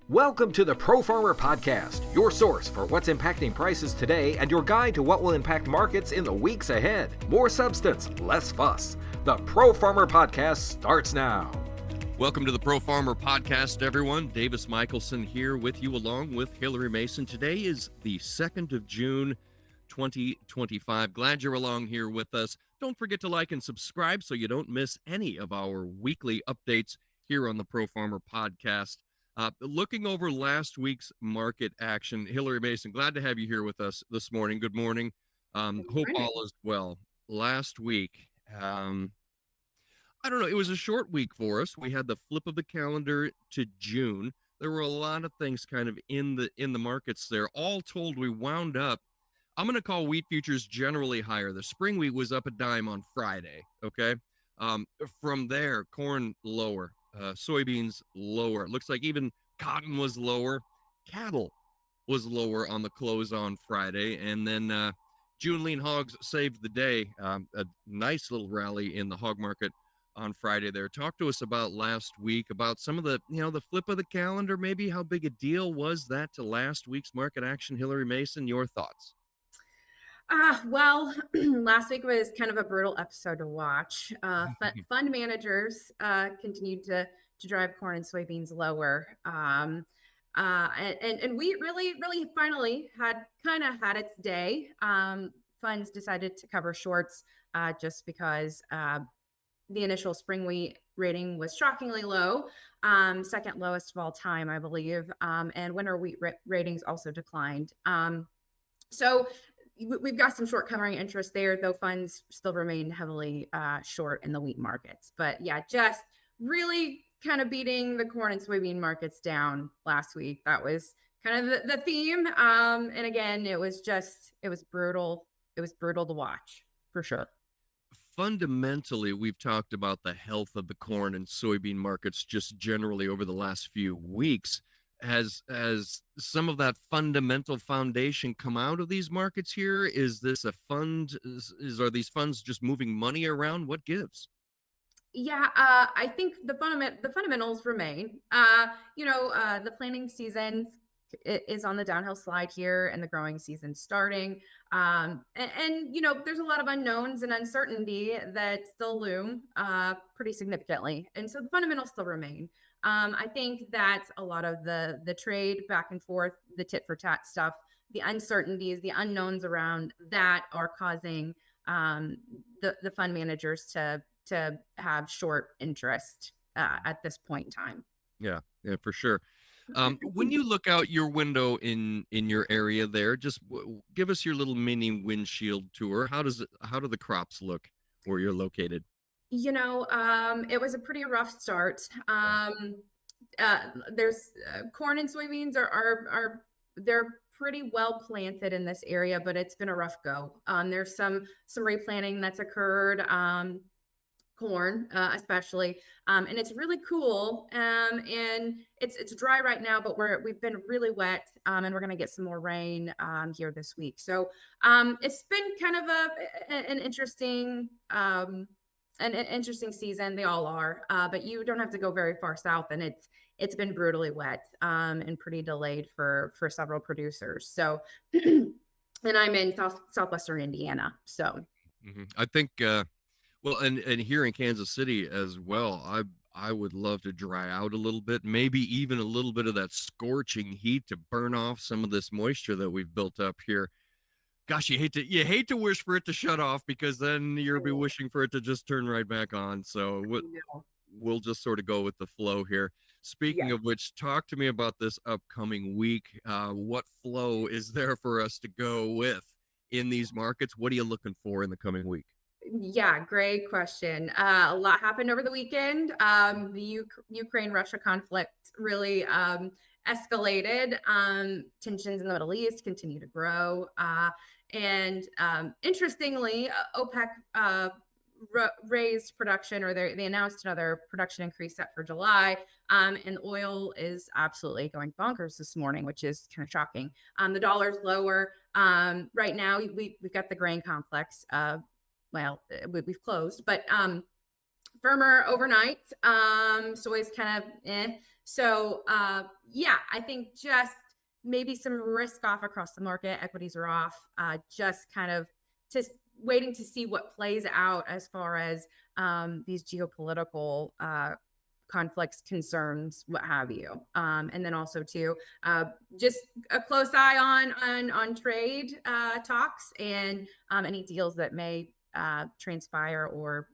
Welcome to the Pro Farmer Podcast, your source for what's impacting prices today and your guide to what will impact markets in the weeks ahead. More substance, less fuss. The Pro Farmer Podcast starts now. Welcome to the Pro Farmer Podcast, everyone. Davis Michelson here with you along with Hillary Mason. Today is the 2nd of June, 2025. Glad you're along here with us. Don't forget to like and subscribe so you don't miss any of our weekly updates here on the Pro Farmer Podcast. Looking over last week's market action, Hillary Mason, glad to have you here with us this morning. Good morning. Hope all is well. Last week, I don't know, it was a short week for us. We had the flip of the calendar to June. There were a lot of things kind of in the markets there. All told, we wound up, I'm going to call wheat futures generally higher. The spring wheat was up a dime on Friday, okay? From there, corn lower. Soybeans lower. It looks like even cotton was lower. Cattle was lower on the close on Friday. And then June lean hogs saved the day. A nice little rally in the hog market on Friday there. Talk to us about last week, about some of the, the flip of the calendar, maybe how big a deal was that to last week's market action. Hillary Mason, your thoughts? Well, last week was kind of a brutal episode to watch. Fund managers continued to drive corn and soybeans lower. And wheat really finally had its day. Funds decided to cover shorts just because the initial spring wheat rating was shockingly low, second lowest of all time, I believe. And winter wheat ratings also declined. So we've got some short covering interest there, though funds still remain heavily short in the wheat markets. But yeah, just really kind of beating the corn and soybean markets down last week. That was kind of the theme. And again, it was brutal. It was brutal to watch for sure. Fundamentally, we've talked about the health of the corn and soybean markets just generally over the last few weeks. Has some of that fundamental foundation come out of these markets here? Is this a fund? Are these funds just moving money around? What gives? Yeah, I think the fundamentals remain. The planting season is on the downhill slide here, and the growing season starting. And there's a lot of unknowns and uncertainty that still loom pretty significantly, and so the fundamentals still remain. I think that a lot of the trade back and forth, the tit for tat stuff, the uncertainties, the unknowns around that are causing the fund managers to have short interest at this point in time. Yeah, for sure. When you look out your window in your area there, just give us your little mini windshield tour. How do the crops look where you're located? It was a pretty rough start. There's corn and soybeans are they're pretty well planted in this area, but it's been a rough go. There's some replanting that's occurred, corn especially, and it's really cool. And it's dry right now, but we've been really wet, and we're gonna get some more rain here this week. So it's been kind of an interesting season. They all are, but you don't have to go very far south, and it's been brutally wet and pretty delayed for several producers. So, and I'm in southwestern Indiana. So, I think, well, and here in Kansas City as well, I would love to dry out a little bit, maybe even a little bit of that scorching heat to burn off some of this moisture that we've built up here. Gosh, you hate to wish for it to shut off, because then you'll be wishing for it to just turn right back on. So we'll just sort of go with the flow here. Speaking of which, talk to me about this upcoming week. What flow is there for us to go with in these markets? What are you looking for in the coming week? Yeah, great question. A lot happened over the weekend. The Ukraine-Russia conflict really escalated. Tensions in the Middle East continue to grow. And interestingly, OPEC raised production, or they announced another production increase set for July. And oil is absolutely going bonkers this morning, which is kind of shocking. The dollar's lower. Right now, we've got the grain complex. We've closed, but firmer overnight. Soy's kind of So yeah, I think just maybe some risk off across the market. Equities are off. Just kind of just waiting to see what plays out as far as these geopolitical conflicts, concerns, what have you. And then also too, just a close eye on trade talks and any deals that may transpire or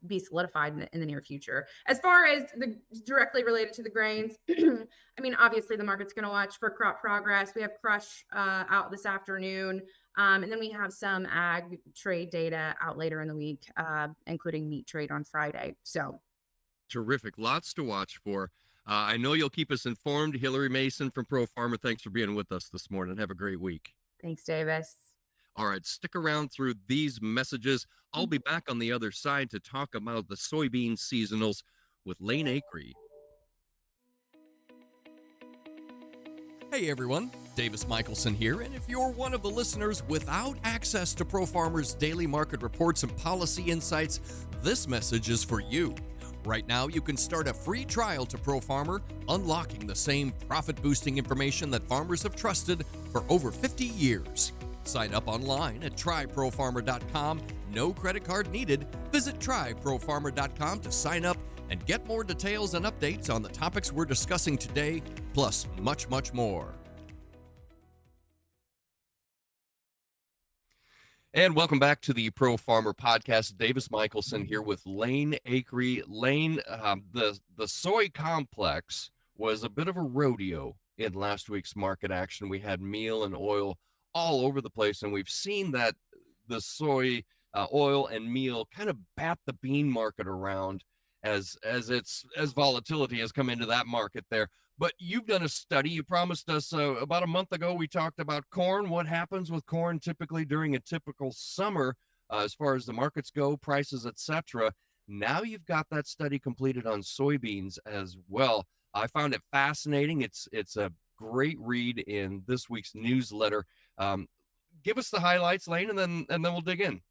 be solidified in the near future. As far as the directly related to the grains, I mean, obviously the market's going to watch for crop progress. We have crush out this afternoon. And then we have some ag trade data out later in the week, including meat trade on Friday. So terrific. Lots to watch for. I know you'll keep us informed. Hillary Mason from Pro Farmer, thanks for being with us this morning. Have a great week. Thanks, Davis. All right, stick around through these messages. I'll be back on the other side to talk about the soybean seasonals with Lane Acree. Hey everyone, Davis Michelson here, and if you're one of the listeners without access to Pro Farmer's daily market reports and policy insights, this message is for you. Right now, you can start a free trial to Pro Farmer, unlocking the same profit-boosting information that farmers have trusted for over 50 years. Sign up online at tryprofarmer.com. No credit card needed. Visit tryprofarmer.com to sign up and get more details and updates on the topics we're discussing today, plus much, much more. And welcome back to the Pro Farmer Podcast. Davis Michelson here with Lane Acree. Lane, the soy complex was a bit of a rodeo in last week's market action. We had meal and oil all over the place, and we've seen that the soy, oil, and meal kind of bat the bean market around as volatility has come into that market there. But you've done a study. You promised us about a month ago. We talked about corn. What happens with corn typically during a typical summer as far as the markets go, prices, etc. Now you've got that study completed on soybeans as well. I found it fascinating. It's a great read in this week's newsletter. Give us the highlights, Lane, and then we'll dig in.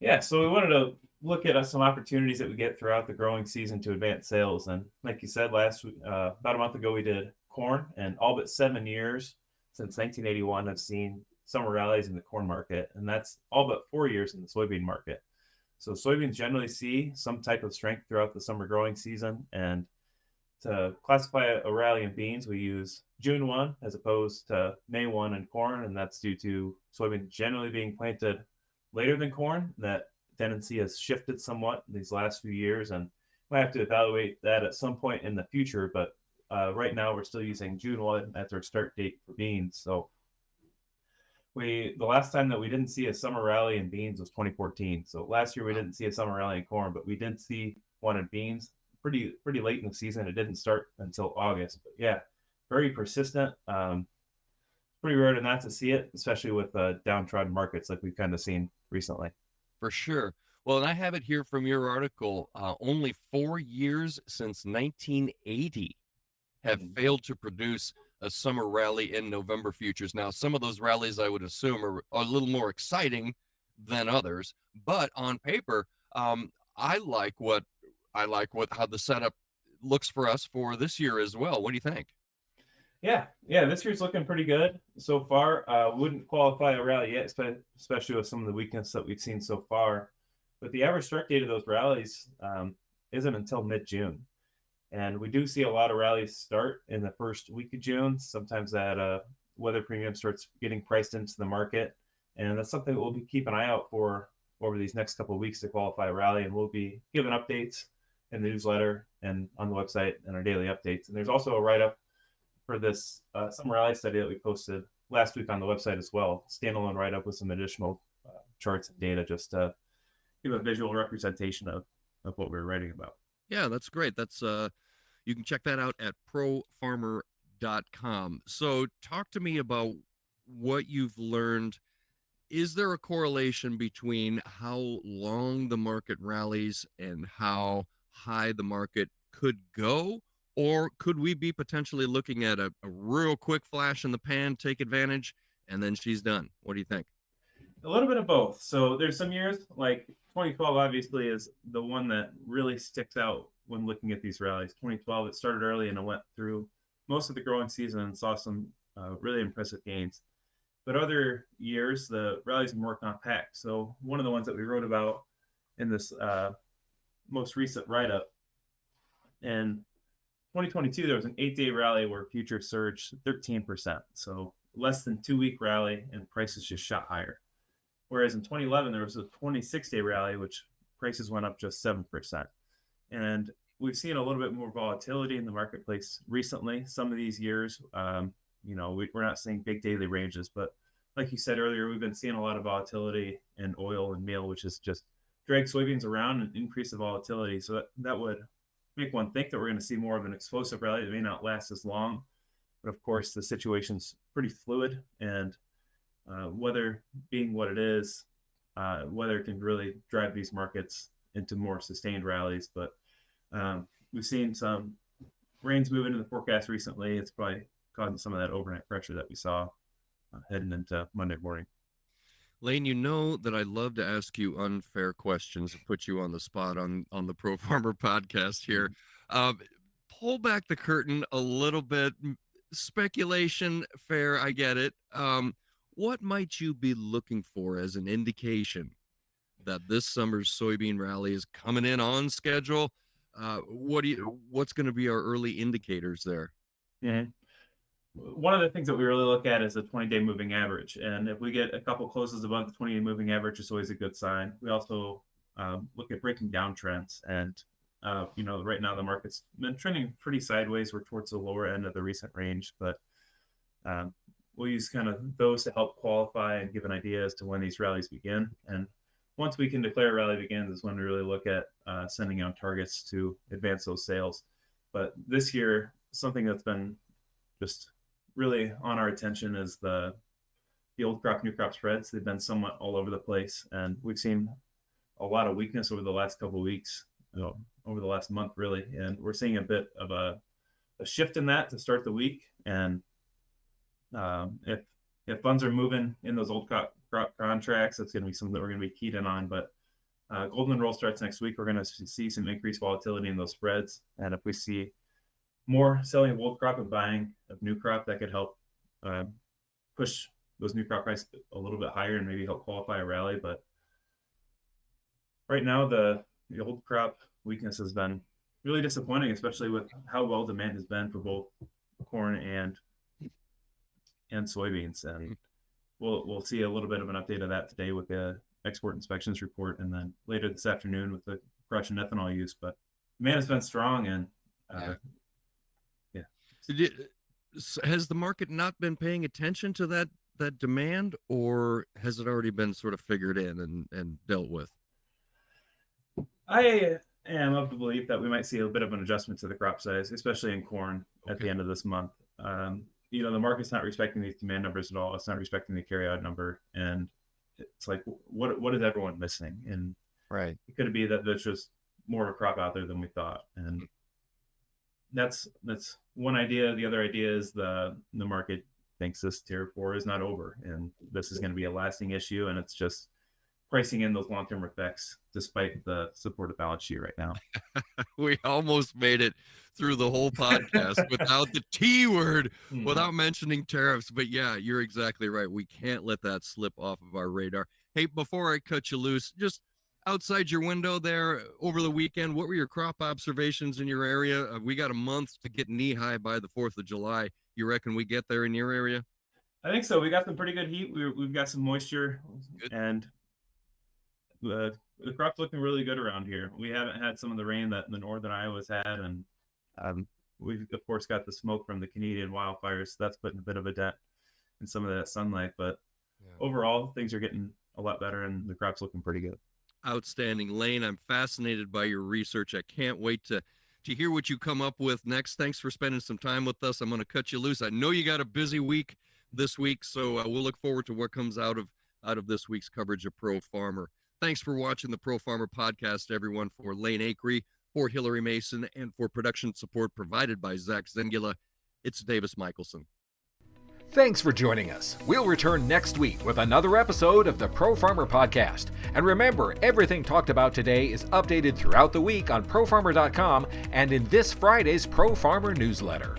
Yeah, so we wanted to look at some opportunities that we get throughout the growing season to advance sales. And like you said, last week, about a month ago, we did corn, and all but 7 years since 1981 have seen summer rallies in the corn market, and that's all but 4 years in the soybean market. So soybeans generally see some type of strength throughout the summer growing season, and to classify a rally in beans, we use June 1 as opposed to May 1 in corn, and that's due to soybeans generally being planted later than corn. That tendency has shifted somewhat in these last few years, and we'll have to evaluate that at some point in the future. But right now, we're still using June 1 as our start date for beans. So the last time that we didn't see a summer rally in beans was 2014. So last year we didn't see a summer rally in corn, but we did see one in beans pretty late in the season. It didn't start until August. But yeah, very persistent. Pretty rare to not to see it, especially with downtrodden markets like we've kind of seen recently. For sure. Well, and I have it here from your article. Only 4 years since 1980 have failed to produce a summer rally in November futures. Now, some of those rallies I would assume are a little more exciting than others, but on paper, I like how the setup looks for us for this year as well. What do you think? Yeah, this year's looking pretty good so far. Wouldn't qualify a rally yet, especially with some of the weakness that we've seen so far. But the average start date of those rallies isn't until mid-June. And we do see a lot of rallies start in the first week of June. Sometimes that weather premium starts getting priced into the market. And that's something that we'll be keeping an eye out for over these next couple of weeks to qualify a rally. And we'll be giving updates in the newsletter and on the website and our daily updates. And there's also a write-up for this summer rally study that we posted last week on the website as well. Standalone write-up with some additional charts and data just to give a visual representation of what we're writing about. Yeah, that's great. That's you can check that out at profarmer.com. So talk to me about what you've learned. Is there a correlation between how long the market rallies and how high the market could go? Or could we be potentially looking at a real quick flash in the pan, take advantage, and then she's done? What do you think? A little bit of both. So there's some years, like 2012 obviously is the one that really sticks out when looking at these rallies. 2012, it started early and it went through most of the growing season and saw some really impressive gains. But other years, the rallies are more compact. So one of the ones that we wrote about in this most recent write-up, in 2022, there was an 8-day rally where futures surged 13%. So less than 2-week rally and prices just shot higher. Whereas in 2011, there was a 26-day rally, which prices went up just 7%. And we've seen a little bit more volatility in the marketplace recently. Some of these years, we're not seeing big daily ranges, but like you said earlier, we've been seeing a lot of volatility in oil and meal, which is just drag soybeans around and increase the volatility. So that would make one think that we're going to see more of an explosive rally that may not last as long. But of course, the situation's pretty fluid, and weather being what it is, weather can really drive these markets into more sustained rallies. But we've seen some rains move into the forecast recently. It's probably causing some of that overnight pressure that we saw heading into Monday morning. Lane, you know that I love to ask you unfair questions, put you on the spot on the Pro Farmer podcast here. Pull back the curtain a little bit. Speculation, fair, I get it. What might you be looking for as an indication that this summer's soybean rally is coming in on schedule? What's going to be our early indicators there? Yeah. One of the things that we really look at is the 20-day moving average. And if we get a couple closes above the 20-day moving average, it's always a good sign. We also look at breaking down trends. And, right now the market's been trending pretty sideways. We're towards the lower end of the recent range. But we'll use kind of those to help qualify and give an idea as to when these rallies begin. And once we can declare a rally begins is when we really look at sending out targets to advance those sales. But this year, something that's been just really on our attention is the old crop, new crop spreads. They've been somewhat all over the place, and we've seen a lot of weakness over the last couple of weeks, over the last month, really. And we're seeing a bit of a shift in that to start the week. And if funds are moving in those old crop contracts, that's going to be something that we're going to be keyed in on. But Golden Roll starts next week. We're going to see some increased volatility in those spreads. And if we see more selling of old crop and buying of new crop, that could help push those new crop prices a little bit higher and maybe help qualify a rally. But right now, the old crop weakness has been really disappointing, especially with how well demand has been for both corn and soybeans. And we'll see a little bit of an update of that today with the export inspections report, and then later this afternoon with the production ethanol use. But demand has been strong, and has the market not been paying attention to that demand, or has it already been sort of figured in and dealt with? I am of the belief that we might see a bit of an adjustment to the crop size, especially in corn at the end of this month. The market's not respecting these demand numbers at all. It's not respecting the carryout number, and it's like, what is everyone missing? And right, it could be that there's just more of a crop out there than we thought, and that's one idea. The other idea is the market thinks this tier 4 is not over, and this is going to be a lasting issue, and it's just pricing in those long-term effects despite the supportive balance sheet right now. We almost made it through the whole podcast without the T word, without mentioning tariffs. But yeah, you're exactly right. We can't let that slip off of our radar. Hey, before I cut you loose, just outside your window there over the weekend, what were your crop observations in your area? We got a month to get knee high by the 4th of July. You reckon we get there in your area? I think so. We got some pretty good heat. We've got some moisture, and the crop's looking really good around here. We haven't had some of the rain that the northern Iowa's had, and we've of course got the smoke from the Canadian wildfires. So that's putting a bit of a dent in some of that sunlight. But overall, things are getting a lot better, and the crop's looking pretty good. Outstanding. Lane, I'm fascinated by your research. I can't wait to hear what you come up with next. Thanks for spending some time with us. I'm going to cut you loose. I know you got a busy week this week, so we'll look forward to what comes out of this week's coverage of Pro Farmer. Thanks for watching the Pro Farmer podcast, everyone. For Lane Acree, for Hillary Mason, and for production support provided by Zach Zengula, it's Davis Michelson. Thanks for joining us. We'll return next week with another episode of the Pro Farmer Podcast. And remember, everything talked about today is updated throughout the week on ProFarmer.com and in this Friday's Pro Farmer newsletter.